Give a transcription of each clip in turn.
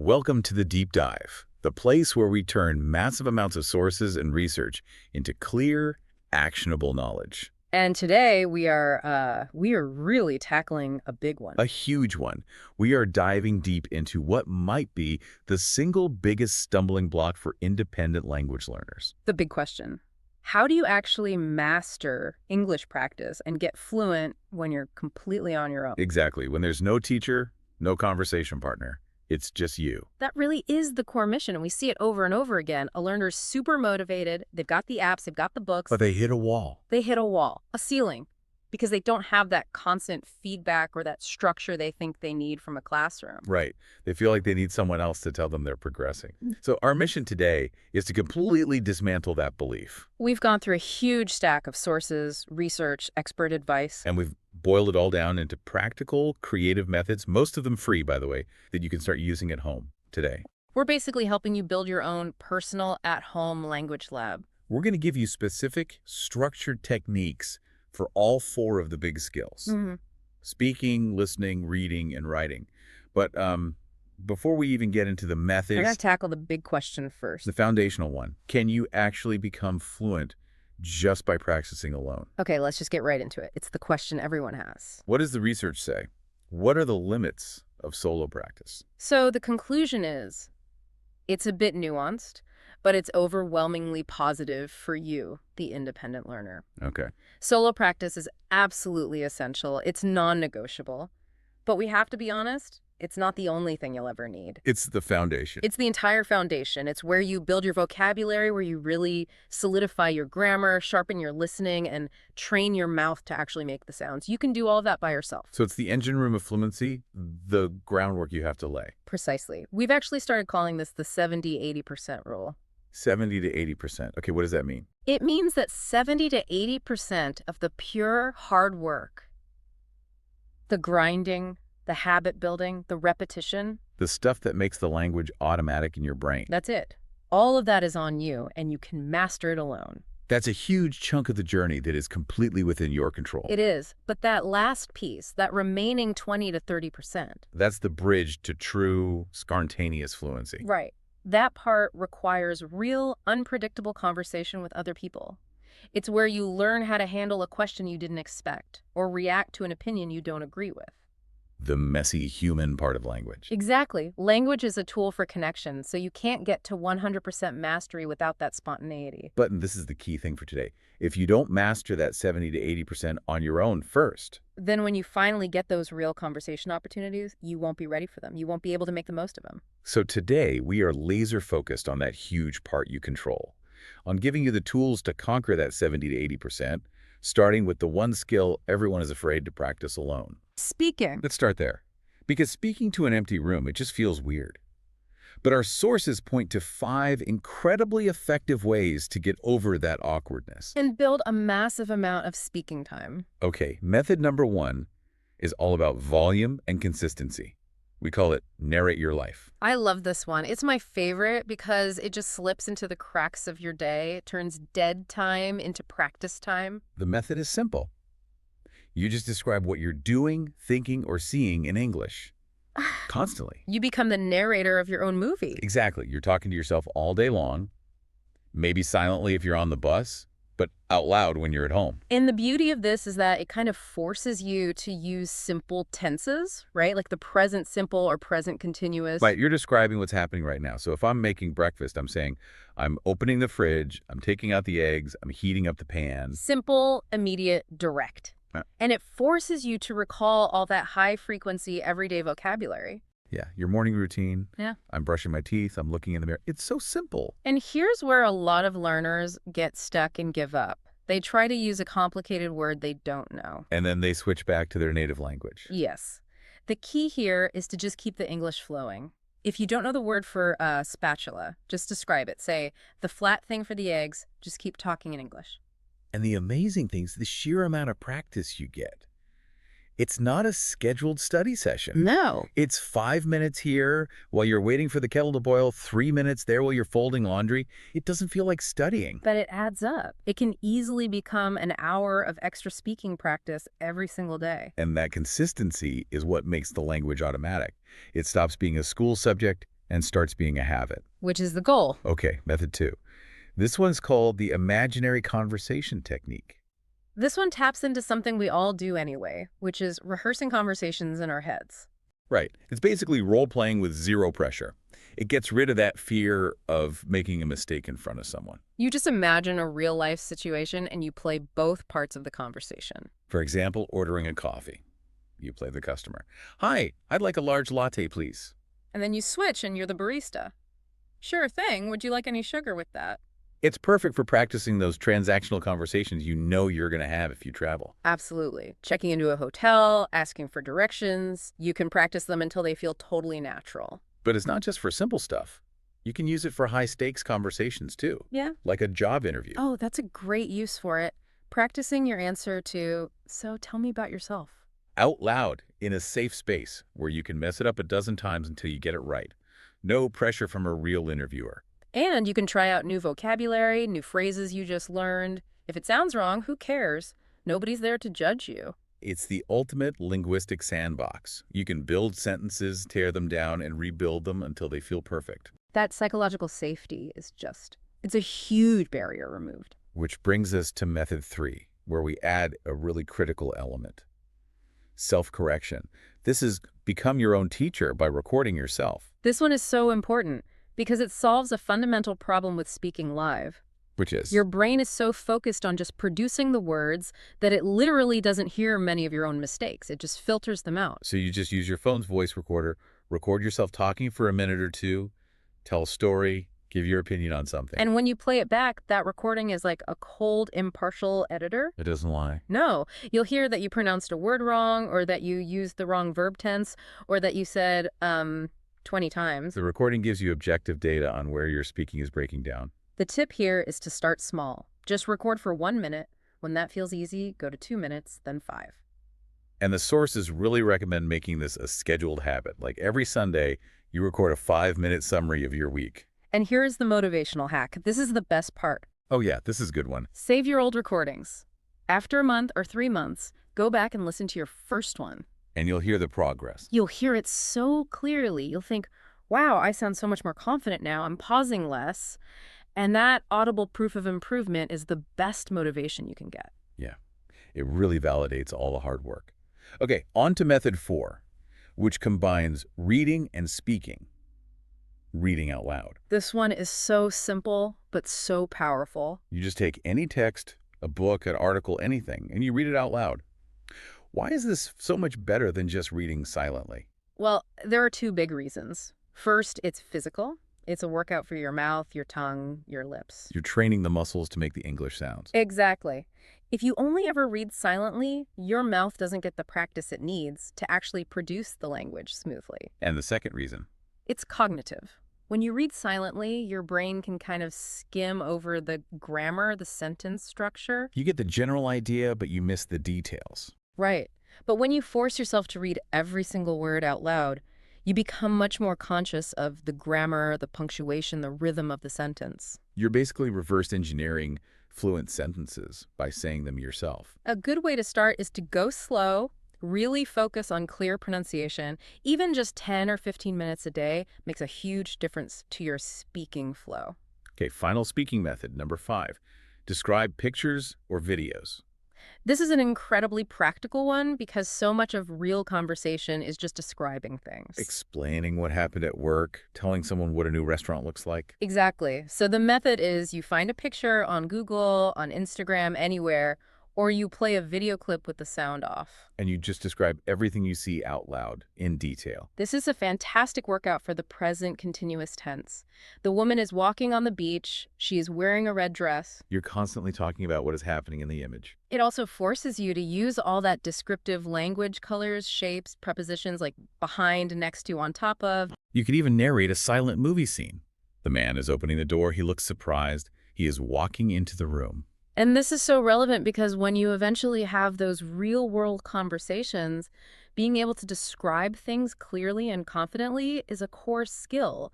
Welcome to the Deep Dive, the place where we turn massive amounts of sources and research into clear, actionable knowledge. And today we are really tackling a big one. A huge one. We are diving deep into what might be the single biggest stumbling block for independent language learners. The big question. How do you actually master English practice and get fluent when you're completely on your own? Exactly. When there's no teacher, no conversation partner. It's just you. That really is the core mission, and we see it over and over again. A learner's super motivated, they've got the apps, they've got the books. But they hit a wall. They hit a wall, a ceiling, because they don't have that constant feedback or that structure they think they need from a classroom. Right. They feel like they need someone else to tell them they're progressing. So our mission today is to completely dismantle that belief. We've gone through a huge stack of sources, research, expert advice. And we've boiled it all down into practical, creative methods, most of them free, by the way, that you can start using at home today. We're basically helping you build your own personal at-home language lab. We're going to give you specific, structured techniques for all four of the big skills. Speaking, listening, reading, and writing. But before we even get into the methods, I got to tackle the big question first. the foundational one, can you actually become fluent just by practicing alone? Okay, let's just get right into it. It's the question everyone has. What does the research say? What are the limits of solo practice? So the conclusion is, it's a bit nuanced, but it's overwhelmingly positive for you, the independent learner. Okay. Solo practice is absolutely essential. It's non-negotiable. But we have to be honest, it's not the only thing you'll ever need. It's the foundation. It's the entire foundation. It's where you build your vocabulary, where you really solidify your grammar, sharpen your listening, and train your mouth to actually make the sounds. You can do all of that by yourself. So it's the engine room of fluency, the groundwork you have to lay. Precisely. We've actually started calling this the 70-80% rule. 70 to 80%. Okay, what does that mean? It means that 70 to 80% of the pure hard work, the grinding, the habit building, the repetition, The stuff that makes the language automatic in your brain. that's it. All of that is on you, and you can master it alone. That's a huge chunk of the journey that is completely within your control. It is. But that last piece, that remaining 20 to 30%. That's the bridge to true, spontaneous fluency. Right. That part requires real, unpredictable conversation with other people. It's where you learn how to handle a question you didn't expect or react to an opinion you don't agree with. The messy human part of language. Exactly. Language is a tool for connection, so you can't get to 100% mastery without that spontaneity. But and this is the key thing for today. If you don't master that 70 to 80% on your own first, Then when you finally get those real conversation opportunities, you won't be ready for them. You won't be able to make the most of them. so today we are laser focused on that huge part you control, on giving you the tools to conquer that 70 to 80%, starting with the one skill everyone is afraid to practice alone. Speaking. Let's start there. Because speaking to an empty room, it just feels weird. But our sources point to 5 incredibly effective ways to get over that awkwardness. And build a massive amount of speaking time. Okay, method number 1 is all about volume and consistency. We call it narrate your life. I love this one. It's my favorite because it just slips into the cracks of your day. It turns dead time into practice time. The method is simple. You just describe what you're doing, thinking, or seeing in English. Constantly. You become the narrator of your own movie. Exactly. You're talking to yourself all day long, maybe silently if you're on the bus, but out loud when you're at home. And the beauty of this is that it kind of forces you to use simple tenses, right? Like the present simple or present continuous. Right, you're describing what's happening right now. So if I'm making breakfast, I'm saying, I'm opening the fridge, I'm taking out the eggs, I'm heating up the pan. Simple, immediate, direct. Yeah. And it forces you to recall all that high-frequency, everyday vocabulary. Yeah, your morning routine. Yeah. I'm brushing my teeth, I'm looking in the mirror. It's so simple. And here's where a lot of learners get stuck and give up. They try to use a complicated word they don't know. And then they switch back to their native language. Yes. The key here is to just keep the English flowing. If you don't know the word for spatula, just describe it. Say, the flat thing for the eggs, just keep talking in English. And the amazing thing is the sheer amount of practice you get. It's not a scheduled study session. No. It's 5 minutes here while you're waiting for the kettle to boil, 3 minutes there while you're folding laundry. It doesn't feel like studying. But it adds up. It can easily become an hour of extra speaking practice every single day. And that consistency is what makes the language automatic. It stops being a school subject and starts being a habit. Which is the goal. Okay, method 2. This one's called the imaginary conversation technique. This one taps into something we all do anyway, which is rehearsing conversations in our heads. Right. It's basically role-playing with zero pressure. It gets rid of that fear of making a mistake in front of someone. You just imagine a real-life situation and you play both parts of the conversation. For example, ordering a coffee. You play the customer. Hi, I'd like a large latte, please. And then you switch and you're the barista. Sure thing. Would you like any sugar with that? It's perfect for practicing those transactional conversations you know you're going to have if you travel. Absolutely. Checking into a hotel, asking for directions. You can practice them until they feel totally natural. But it's not just for simple stuff. You can use it for high-stakes conversations, too. Yeah. Like a job interview. Oh, that's a great use for it. Practicing your answer to, so tell me about yourself. Out loud, in a safe space, where you can mess it up a dozen times until you get it right. No pressure from a real interviewer. And you can try out new vocabulary, new phrases you just learned. If it sounds wrong, who cares? Nobody's there to judge you. It's the ultimate linguistic sandbox. You can build sentences, tear them down, and rebuild them until they feel perfect. That psychological safety is it's a huge barrier removed. Which brings us to method 3, where we add a really critical element. Self-correction. This is become your own teacher by recording yourself. This one is so important because it solves a fundamental problem with speaking live. Which is? Your brain is so focused on just producing the words that it literally doesn't hear many of your own mistakes. It just filters them out. So you just use your phone's voice recorder, record yourself talking for a minute or two, tell a story, give your opinion on something. And when you play it back, that recording is like a cold, impartial editor. It doesn't lie. No, you'll hear that you pronounced a word wrong, or that you used the wrong verb tense, or that you said 20 times. The recording gives you objective data on where your speaking is breaking down. The tip here is to start small. Just record for 1 minute. When that feels easy, go to 2 minutes, then 5. And the sources really recommend making this a scheduled habit. Like every Sunday, you record a 5-minute summary of your week. And here is the motivational hack. This is the best part. Oh yeah, this is a good one. Save your old recordings. After a month or 3 months, go back and listen to your first one. And you'll hear the progress. You'll hear it so clearly. You'll think, wow, I sound so much more confident now. I'm pausing less. And that audible proof of improvement is the best motivation you can get. Yeah, it really validates all the hard work. Okay, on to method 4, which combines reading and speaking. Reading out loud. This one is so simple, but so powerful. You just take any text, a book, an article, anything, and you read it out loud. Why is this so much better than just reading silently? Well, there are 2 big reasons. First, it's physical. It's a workout for your mouth, your tongue, your lips. You're training the muscles to make the English sounds. Exactly. If you only ever read silently, your mouth doesn't get the practice it needs to actually produce the language smoothly. And the second reason? It's cognitive. When you read silently, your brain can kind of skim over the grammar, the sentence structure. You get the general idea, but you miss the details. Right. But when you force yourself to read every single word out loud, you become much more conscious of the grammar, the punctuation, the rhythm of the sentence. You're basically reverse engineering fluent sentences by saying them yourself. A good way to start is to go slow, really focus on clear pronunciation. Even just 10 or 15 minutes a day makes a huge difference to your speaking flow. Okay, final speaking method, number 5. Describe pictures or videos. This is an incredibly practical one because so much of real conversation is just describing things. Explaining what happened at work, telling someone what a new restaurant looks like. Exactly. So the method is you find a picture on Google, on Instagram, anywhere, or you play a video clip with the sound off. And you just describe everything you see out loud, in detail. This is a fantastic workout for the present continuous tense. The woman is walking on the beach. She is wearing a red dress. You're constantly talking about what is happening in the image. It also forces you to use all that descriptive language, colors, shapes, prepositions like behind, next to, on top of. You could even narrate a silent movie scene. The man is opening the door. He looks surprised. He is walking into the room. And this is so relevant because when you eventually have those real-world conversations, being able to describe things clearly and confidently is a core skill.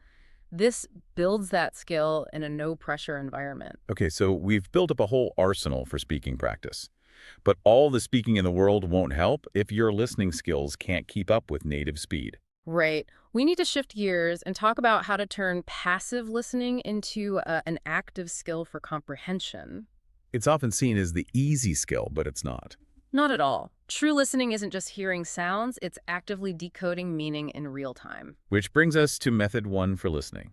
This builds that skill in a no-pressure environment. Okay, so we've built up a whole arsenal for speaking practice. But all the speaking in the world won't help if your listening skills can't keep up with native speed. Right. We need to shift gears and talk about how to turn passive listening into an active skill for comprehension. It's often seen as the easy skill, but it's not. Not at all. True listening isn't just hearing sounds, it's actively decoding meaning in real time. Which brings us to method 1 for listening.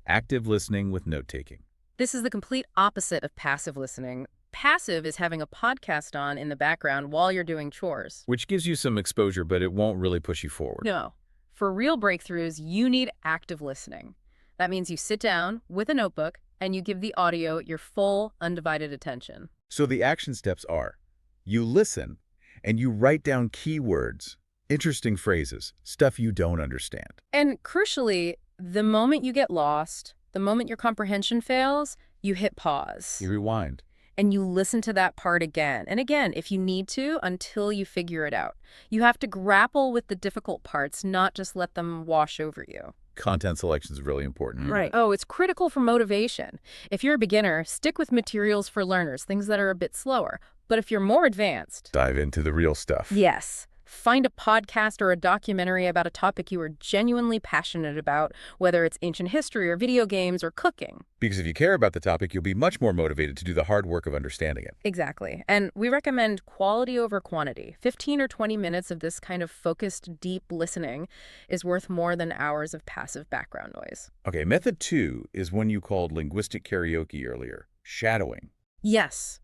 Active listening with note-taking. This is the complete opposite of passive listening. Passive is having a podcast on in the background while you're doing chores. Which gives you some exposure, but it won't really push you forward. No. For real breakthroughs, you need active listening. That means you sit down with a notebook and you give the audio your full, undivided attention. So the action steps are, you listen, and you write down keywords, interesting phrases, stuff you don't understand. And crucially, the moment you get lost, the moment your comprehension fails, you hit pause. You rewind. And you listen to that part again and again if you need to until you figure it out. You have to grapple with the difficult parts, not just let them wash over you. Content selection is really important. Right. Oh, it's critical for motivation. If you're a beginner, stick with materials for learners, things that are a bit slower. But if you're more advanced, dive into the real stuff. yes. Find a podcast or a documentary about a topic you are genuinely passionate about, whether it's ancient history or video games or cooking. Because if you care about the topic, you'll be much more motivated to do the hard work of understanding it. Exactly. And we recommend quality over quantity. 15 or 20 minutes of this kind of focused, deep listening is worth more than hours of passive background noise. Okay, method 2 is one you called linguistic karaoke earlier, shadowing. Yes.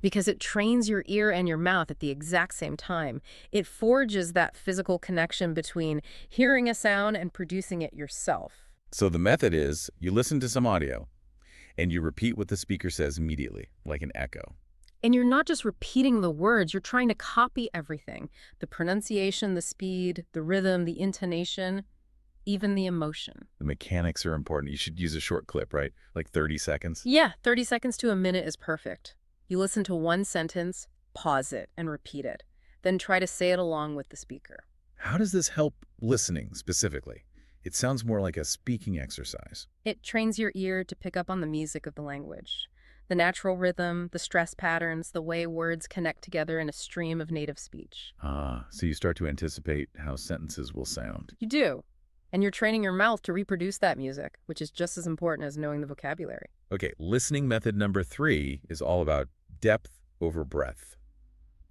Because it trains your ear and your mouth at the exact same time. It forges that physical connection between hearing a sound and producing it yourself. So the method is, you listen to some audio, and you repeat what the speaker says immediately, like an echo. And you're not just repeating the words, you're trying to copy everything. The pronunciation, the speed, the rhythm, the intonation, even the emotion. The mechanics are important. You should use a short clip, right? Like 30 seconds? Yeah, 30 seconds to a minute is perfect. You listen to one sentence, pause it, and repeat it. Then try to say it along with the speaker. How does this help listening specifically? It sounds more like a speaking exercise. It trains your ear to pick up on the music of the language. The natural rhythm, the stress patterns, the way words connect together in a stream of native speech. So you start to anticipate how sentences will sound. You do. And you're training your mouth to reproduce that music, which is just as important as knowing the vocabulary. Okay, listening method number 3 is all about depth over breadth.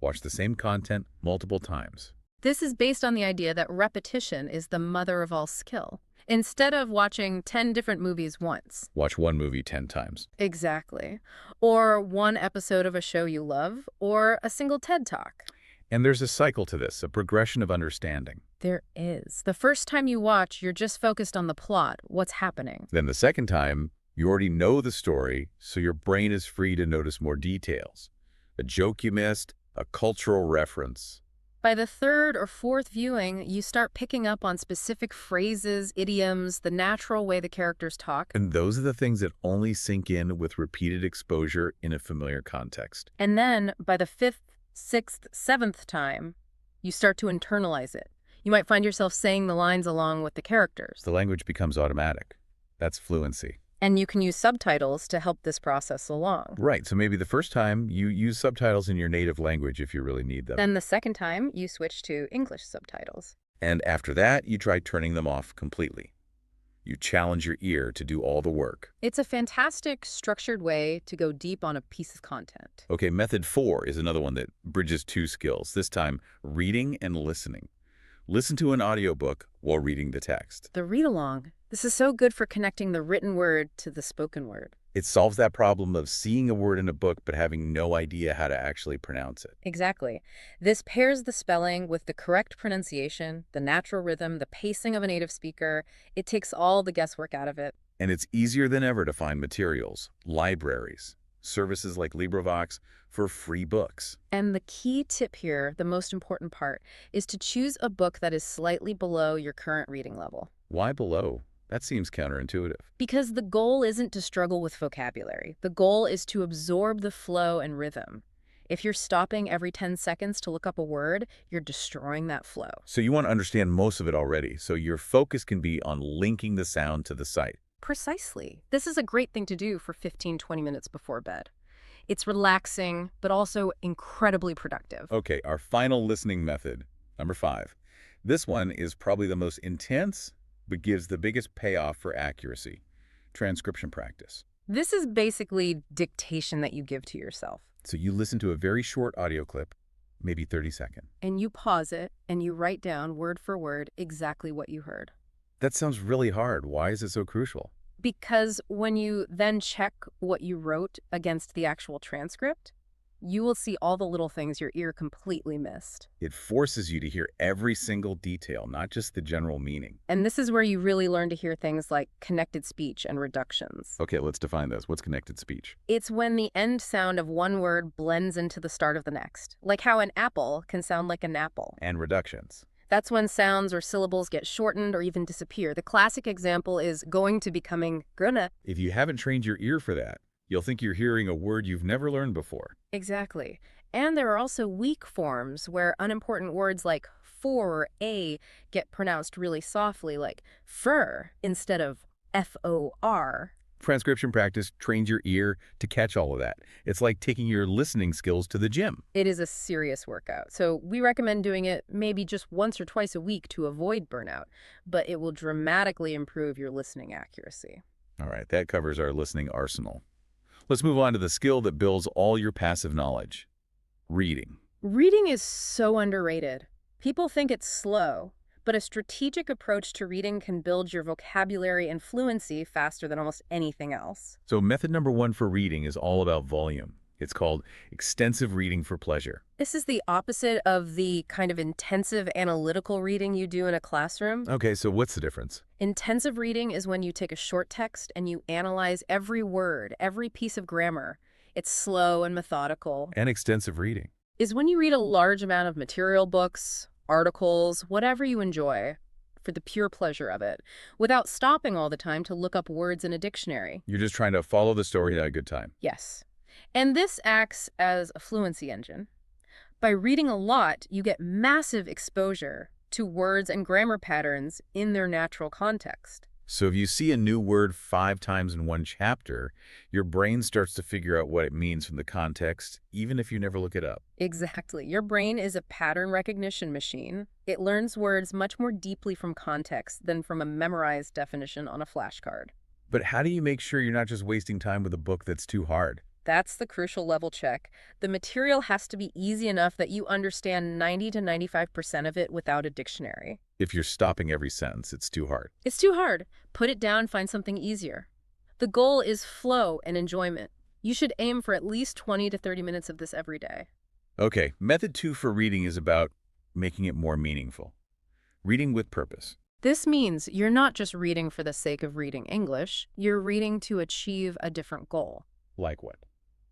Watch the same content multiple times. This is based on the idea that repetition is the mother of all skill. Instead of watching 10 different movies once. Watch one movie 10 times. Exactly. Or one episode of a show you love, or a single TED Talk. And there's a cycle to this, a progression of understanding. There is. The first time you watch, you're just focused on the plot, what's happening. Then the second time, you already know the story, so your brain is free to notice more details. A joke you missed, a cultural reference. By the third or fourth viewing, you start picking up on specific phrases, idioms, the natural way the characters talk. And those are the things that only sink in with repeated exposure in a familiar context. And then, by the fifth, sixth, seventh time, you start to internalize it. You might find yourself saying the lines along with the characters. The language becomes automatic. That's fluency. And you can use subtitles to help this process along. Right, so maybe the first time you use subtitles in your native language if you really need them. Then the second time, you switch to English subtitles. And after that, you try turning them off completely. You challenge your ear to do all the work. It's a fantastic, structured way to go deep on a piece of content. Okay, method 4 is another one that bridges two skills, this time reading and listening. Listen to an audiobook while reading the text. The read-along. This is so good for connecting the written word to the spoken word. It solves that problem of seeing a word in a book but having no idea how to actually pronounce it. Exactly. This pairs the spelling with the correct pronunciation, the natural rhythm, the pacing of a native speaker. It takes all the guesswork out of it. And it's easier than ever to find materials, libraries, services like LibriVox for free books. And the key tip here, the most important part, is to choose a book that is slightly below your current reading level. Why below? That seems counterintuitive. Because the goal isn't to struggle with vocabulary. The goal is to absorb the flow and rhythm. If you're stopping every 10 seconds to look up a word, you're destroying that flow. So you want to understand most of it already, so your focus can be on linking the sound to the sight. Precisely. This is a great thing to do for 15-20 minutes before bed. It's relaxing, but also incredibly productive. Okay, our final listening method, number 5. This one is probably the most intense, but gives the biggest payoff for accuracy. Transcription practice. This is basically dictation that you give to yourself. So you listen to a very short audio clip, maybe 30-second. And you pause it, and you write down word for word exactly what you heard. That sounds really hard. Why is it so crucial? Because when you then check what you wrote against the actual transcript, you will see all the little things your ear completely missed. It forces you to hear every single detail, not just the general meaning. And this is where you really learn to hear things like connected speech and reductions. Okay, let's define this. What's connected speech? It's when the end sound of one word blends into the start of the next, like how an apple can sound like an apple. And reductions. That's when sounds or syllables get shortened or even disappear. The classic example is going to becoming gonna. If you haven't trained your ear for that, you'll think you're hearing a word you've never learned before. Exactly. And there are also weak forms where unimportant words like for or a get pronounced really softly, like fur instead of F-O-R. Transcription practice trains your ear to catch all of that. It's like taking your listening skills to the gym. It is a serious workout, so we recommend doing it maybe just once or twice a week to avoid burnout, but it will dramatically improve your listening accuracy. All right, that covers our listening arsenal. Let's move on to the skill that builds all your passive knowledge. Reading. Reading is so underrated. People think it's slow, but a strategic approach to reading can build your vocabulary and fluency faster than almost anything else. So method number 1 for reading is all about volume. It's called extensive reading for pleasure. This is the opposite of the kind of intensive analytical reading you do in a classroom. Okay, so what's the difference? Intensive reading is when you take a short text and you analyze every word, every piece of grammar. It's slow and methodical. And extensive reading Is when you read a large amount of material, books, articles, whatever you enjoy, for the pure pleasure of it, without stopping all the time to look up words in a dictionary. You're just trying to follow the story and have a good time. Yes. And this acts as a fluency engine. By reading a lot, you get massive exposure to words and grammar patterns in their natural context. So if you see a new word 5 times in one chapter, your brain starts to figure out what it means from the context, even if you never look it up. Exactly. Your brain is a pattern recognition machine. It learns words much more deeply from context than from a memorized definition on a flashcard. But how do you make sure you're not just wasting time with a book that's too hard? That's the crucial level check. The material has to be easy enough that you understand 90 to 95% of it without a dictionary. If you're stopping every sentence, it's too hard. It's too hard. Put it down, find something easier. The goal is flow and enjoyment. You should aim for at least 20 to 30 minutes of this every day. Okay, method 2 for reading is about making it more meaningful. Reading with purpose. This means you're not just reading for the sake of reading English. You're reading to achieve a different goal. Like what?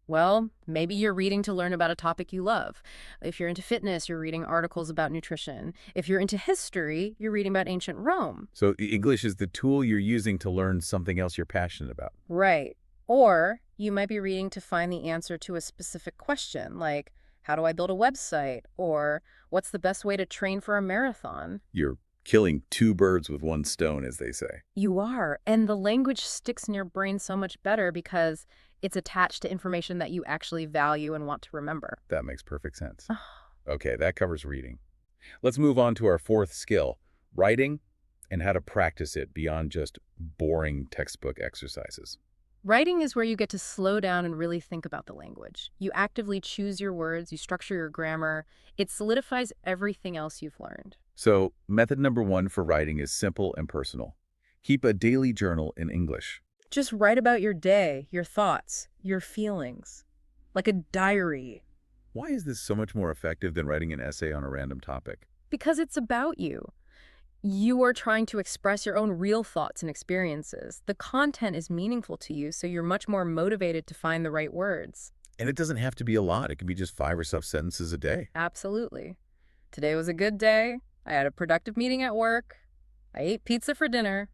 Well, maybe you're reading to learn about a topic you love. If you're into fitness, you're reading articles about nutrition. If you're into history, you're reading about ancient Rome. So English is the tool you're using to learn something else you're passionate about. Right. Or you might be reading to find the answer to a specific question, like, how do I build a website? Or what's the best way to train for a marathon? You're killing 2 birds with 1 stone, as they say. You are. And the language sticks in your brain so much better because it's attached to information that you actually value and want to remember. That makes perfect sense. Okay, that covers reading. Let's move on to our 4th skill, writing and how to practice it beyond just boring textbook exercises. Writing is where you get to slow down and really think about the language. You actively choose your words, you structure your grammar. It solidifies everything else you've learned. So, method number 1 for writing is simple and personal. Keep a daily journal in English. Just write about your day, your thoughts, your feelings, like a diary. Why is this so much more effective than writing an essay on a random topic? Because it's about you. You are trying to express your own real thoughts and experiences. The content is meaningful to you, so you're much more motivated to find the right words. And it doesn't have to be a lot. It can be just 5 or so sentences a day. Absolutely. Today was a good day. I had a productive meeting at work. I ate pizza for dinner.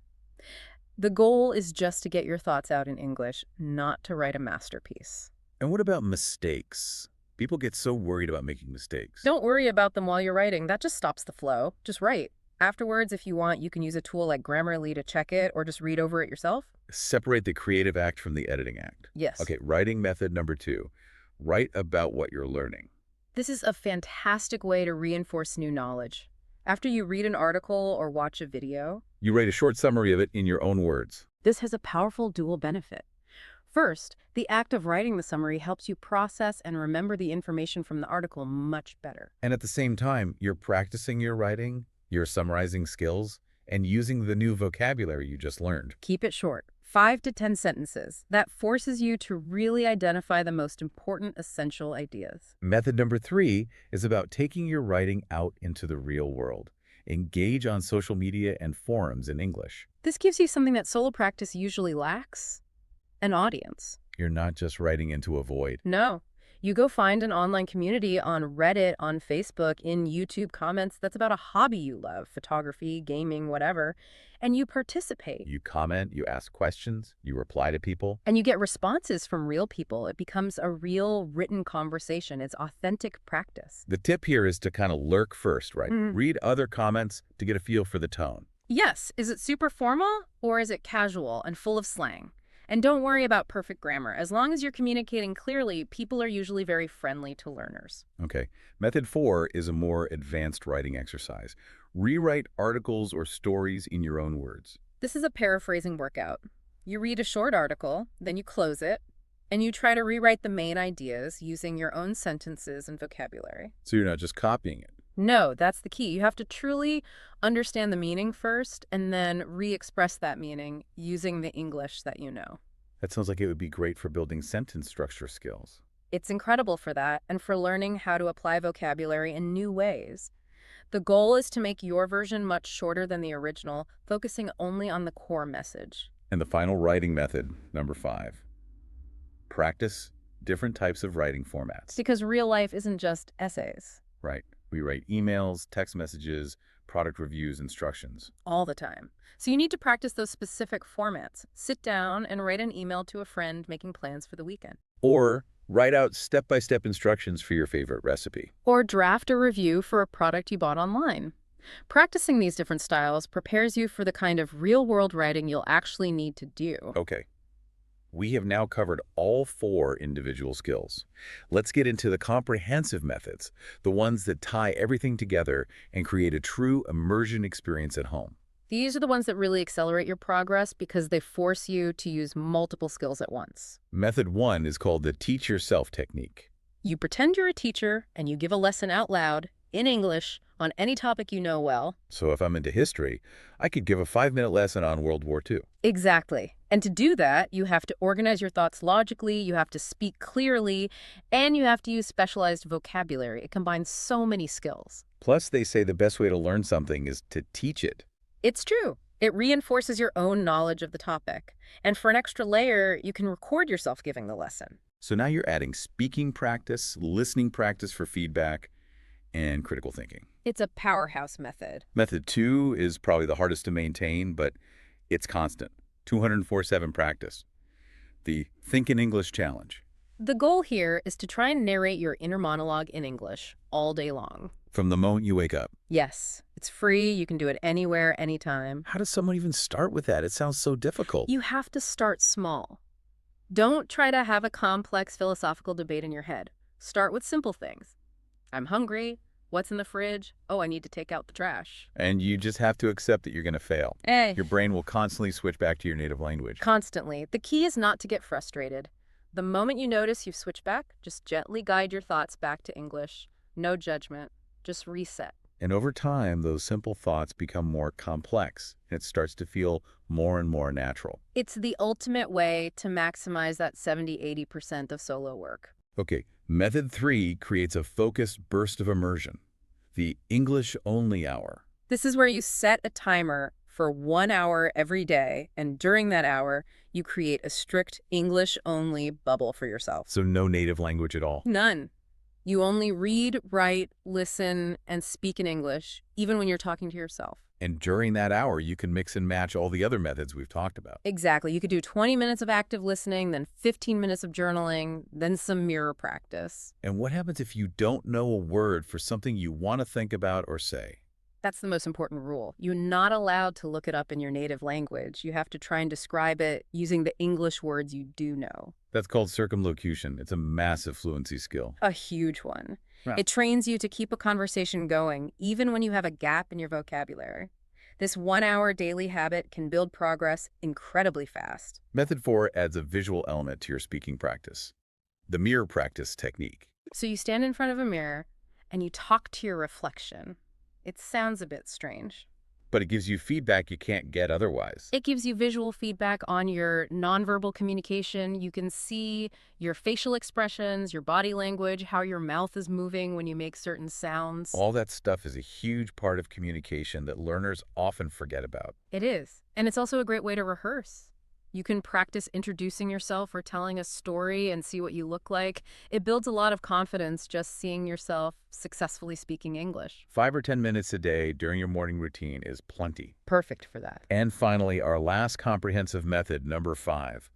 The goal is just to get your thoughts out in English, not to write a masterpiece. And what about mistakes? People get so worried about making mistakes. Don't worry about them while you're writing. That just stops the flow. Just write. Afterwards, if you want, you can use a tool like Grammarly to check it or just read over it yourself. Separate the creative act from the editing act. Yes. Okay, writing method number 2. Write about what you're learning. This is a fantastic way to reinforce new knowledge. After you read an article or watch a video, You write a short summary of it in your own words. this has a powerful dual benefit. First, the act of writing the summary helps you process and remember the information from the article much better. And at the same time, you're practicing your writing, your summarizing skills, and using the new vocabulary you just learned. Keep it short, 5 to 10 sentences. That forces you to really identify the most important essential ideas. Method number 3 is about taking your writing out into the real world. Engage on social media and forums in English. This gives you something that solo practice usually lacks: an audience. You're not just writing into a void. No. You go find an online community on Reddit, on Facebook, in YouTube comments that's about a hobby you love, photography, gaming, whatever, and you participate. You comment, you ask questions, you reply to people. And you get responses from real people. It becomes a real written conversation. It's authentic practice. The tip here is to kind of lurk first, right? Read other comments to get a feel for the tone. Yes. Is it super formal or is it casual and full of slang? And don't worry about perfect grammar. As long as you're communicating clearly, people are usually very friendly to learners. Okay. Method 4 is a more advanced writing exercise. Rewrite articles or stories in your own words. This is a paraphrasing workout. You read a short article, then you close it, and you try to rewrite the main ideas using your own sentences and vocabulary. So you're not just copying it. No, that's the key. You have to truly understand the meaning first and then re-express that meaning using the English that you know. That sounds like it would be great for building sentence structure skills. It's incredible for that and for learning how to apply vocabulary in new ways. The goal is to make your version much shorter than the original, focusing only on the core message. And the final writing method, number 5. Practice different types of writing formats. Because real life isn't just essays. Right. We write emails, text messages, product reviews, instructions. All the time. So you need to practice those specific formats. Sit down and write an email to a friend making plans for the weekend. Or write out step-by-step instructions for your favorite recipe. Or draft a review for a product you bought online. Practicing these different styles prepares you for the kind of real-world writing you'll actually need to do. Okay. We have now covered all 4 individual skills. Let's get into the comprehensive methods, the ones that tie everything together and create a true immersion experience at home. These are the ones that really accelerate your progress because they force you to use multiple skills at once. Method 1 is called the teach yourself technique. You pretend you're a teacher and you give a lesson out loud in English on any topic you know well. So if I'm into history, I could give a 5-minute lesson on World War II. Exactly. And to do that, you have to organize your thoughts logically, you have to speak clearly, and you have to use specialized vocabulary. It combines so many skills. Plus, they say the best way to learn something is to teach it. It's true. It reinforces your own knowledge of the topic. And for an extra layer, you can record yourself giving the lesson. So now you're adding speaking practice, listening practice for feedback, and critical thinking. It's a powerhouse method. Method 2 is probably the hardest to maintain, but it's constant. 204/7 practice. The Think in English Challenge. The goal here is to try and narrate your inner monologue in English all day long. From the moment you wake up. Yes, it's free. You can do it anywhere, anytime. How does someone even start with that? It sounds so difficult. You have to start small. Don't try to have a complex philosophical debate in your head. Start with simple things. I'm hungry. What's in the fridge? Oh, I need to take out the trash. And you just have to accept that you're going to fail. Hey. Your brain will constantly switch back to your native language. Constantly. The key is not to get frustrated. The moment you notice you've switched back, just gently guide your thoughts back to English. No judgment. Just reset. And over time, those simple thoughts become more complex, and it starts to feel more and more natural. It's the ultimate way to maximize that 70–80% of solo work. Okay, method 3 creates a focused burst of immersion, the English-only hour. This is where you set a timer for 1 hour every day, and during that hour, you create a strict English-only bubble for yourself. So no native language at all? None. You only read, write, listen, and speak in English, even when you're talking to yourself. And during that hour, you can mix and match all the other methods we've talked about. Exactly. You could do 20 minutes of active listening, then 15 minutes of journaling, then some mirror practice. And what happens if you don't know a word for something you want to think about or say? That's the most important rule. You're not allowed to look it up in your native language. You have to try and describe it using the English words you do know. That's called circumlocution. It's a massive fluency skill. A huge one. Wow. It trains you to keep a conversation going, even when you have a gap in your vocabulary. This 1-hour daily habit can build progress incredibly fast. Method 4 adds a visual element to your speaking practice. The mirror practice technique. So you stand in front of a mirror and you talk to your reflection. It sounds a bit strange. But it gives you feedback you can't get otherwise. It gives you visual feedback on your nonverbal communication. You can see your facial expressions, your body language, how your mouth is moving when you make certain sounds. All that stuff is a huge part of communication that learners often forget about. It is. And it's also a great way to rehearse. You can practice introducing yourself or telling a story and see what you look like. It builds a lot of confidence just seeing yourself successfully speaking English. 5 or 10 minutes a day during your morning routine is plenty. Perfect for that. And finally, our last comprehensive method, number 5.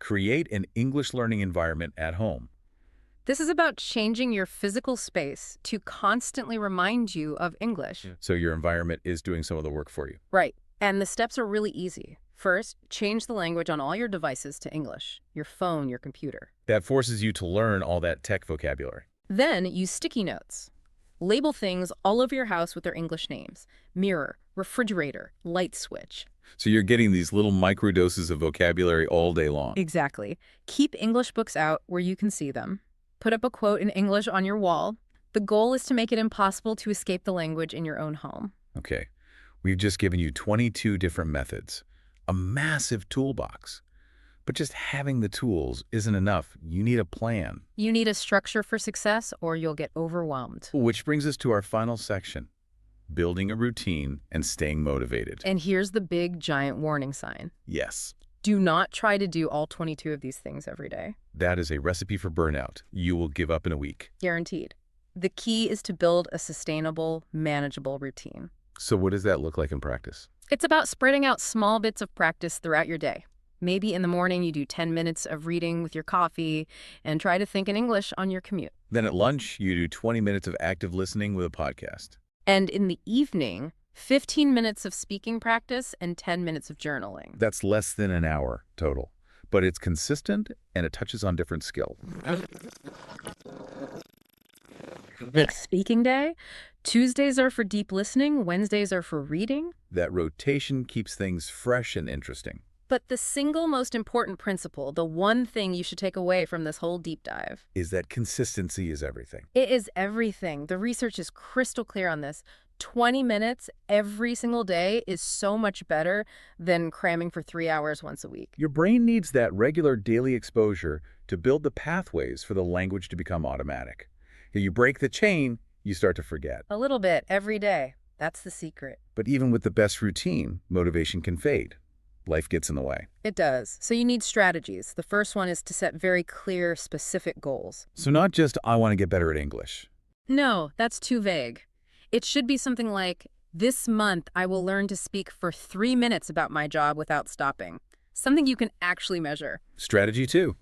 Create an English learning environment at home. This is about changing your physical space to constantly remind you of English. So your environment is doing some of the work for you. Right. And the steps are really easy. First, change the language on all your devices to English, your phone, your computer. That forces you to learn all that tech vocabulary. Then use sticky notes. Label things all over your house with their English names. Mirror, refrigerator, light switch. So you're getting these little microdoses of vocabulary all day long. Exactly. Keep English books out where you can see them. Put up a quote in English on your wall. The goal is to make it impossible to escape the language in your own home. Okay. We've just given you 22 different methods. A massive toolbox. But just having the tools isn't enough. You need a plan. You need a structure for success or you'll get overwhelmed. Which brings us to our final section, building a routine and staying motivated. And here's the big, giant warning sign. Yes. Do not try to do all 22 of these things every day. That is a recipe for burnout. You will give up in a week. Guaranteed. The key is to build a sustainable, manageable routine. So what does that look like in practice? It's about spreading out small bits of practice throughout your day. Maybe in the morning you do 10 minutes of reading with your coffee and try to think in English on your commute. Then at lunch, you do 20 minutes of active listening with a podcast. And in the evening, 15 minutes of speaking practice and 10 minutes of journaling. That's less than an hour total. But it's consistent and it touches on different skills. Speaking day, Tuesdays are for deep listening, Wednesdays are for reading. That rotation keeps things fresh and interesting. But the single most important principle, the one thing you should take away from this whole deep dive, Is that consistency is everything. it is everything. The research is crystal clear on this. 20 minutes every single day is so much better than cramming for 3 hours once a week. Your brain needs that regular daily exposure to build the pathways for the language to become automatic. If you break the chain, you start to forget. A little bit every day. That's the secret. But even with the best routine, motivation can fade. Life gets in the way. It does. So you need strategies. The first one is to set very clear, specific goals. So not just, I want to get better at English. No, that's too vague. It should be something like, this month I will learn to speak for 3 minutes about my job without stopping. Something you can actually measure. Strategy 2.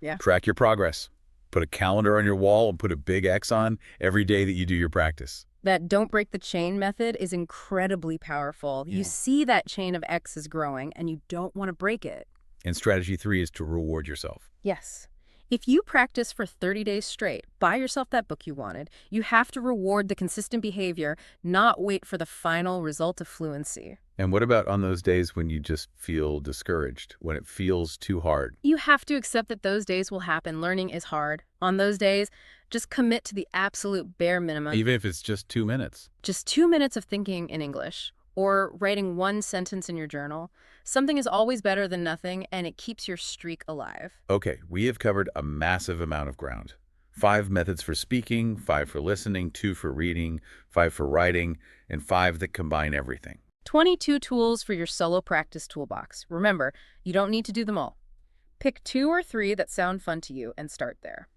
Yeah. Track your progress. Put a calendar on your wall and put a big X on every day that you do your practice. That don't break the chain method is incredibly powerful. Yeah. You see that chain of X's growing and you don't want to break it. And strategy 3 is to reward yourself. Yes. If you practice for 30 days straight, buy yourself that book you wanted. You have to reward the consistent behavior, not wait for the final result of fluency. And what about on those days when you just feel discouraged, when it feels too hard? You have to accept that those days will happen. Learning is hard. On those days, just commit to the absolute bare minimum. Even if it's just 2 minutes. Just 2 minutes of thinking in English or writing one sentence in your journal. Something is always better than nothing, and it keeps your streak alive. Okay, we have covered a massive amount of ground. 5 methods for speaking, 5 for listening, 2 for reading, 5 for writing, and 5 that combine everything. 22 tools for your solo practice toolbox. Remember, you don't need to do them all. Pick 2 or 3 that sound fun to you and start there.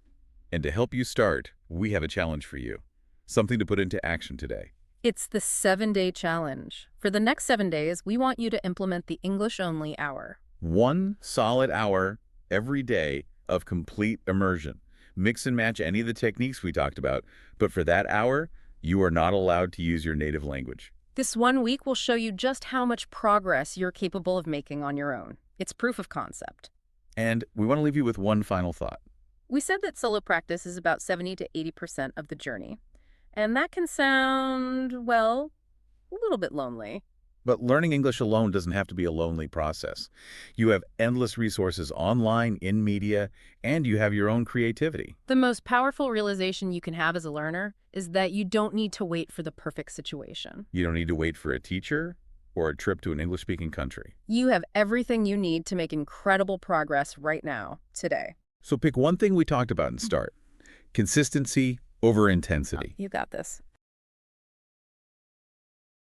And to help you start, we have a challenge for you. Something to put into action today. It's the 7-day challenge. For the next 7 days, we want you to implement the English-only hour. 1 solid hour every day of complete immersion. Mix and match any of the techniques we talked about, but for that hour, You are not allowed to use your native language. This 1 week will show you just how much progress you're capable of making on your own. It's proof of concept. And we want to leave you with one final thought. We said that solo practice is about 70 to 80% of the journey. And that can sound, well, a little bit lonely. But learning English alone doesn't have to be a lonely process. You have endless resources online, in media, and you have your own creativity. The most powerful realization you can have as a learner is that you don't need to wait for the perfect situation. You don't need to wait for a teacher or a trip to an English-speaking country. You have everything you need to make incredible progress right now, today. So pick one thing we talked about and start. Consistency over intensity. You got this.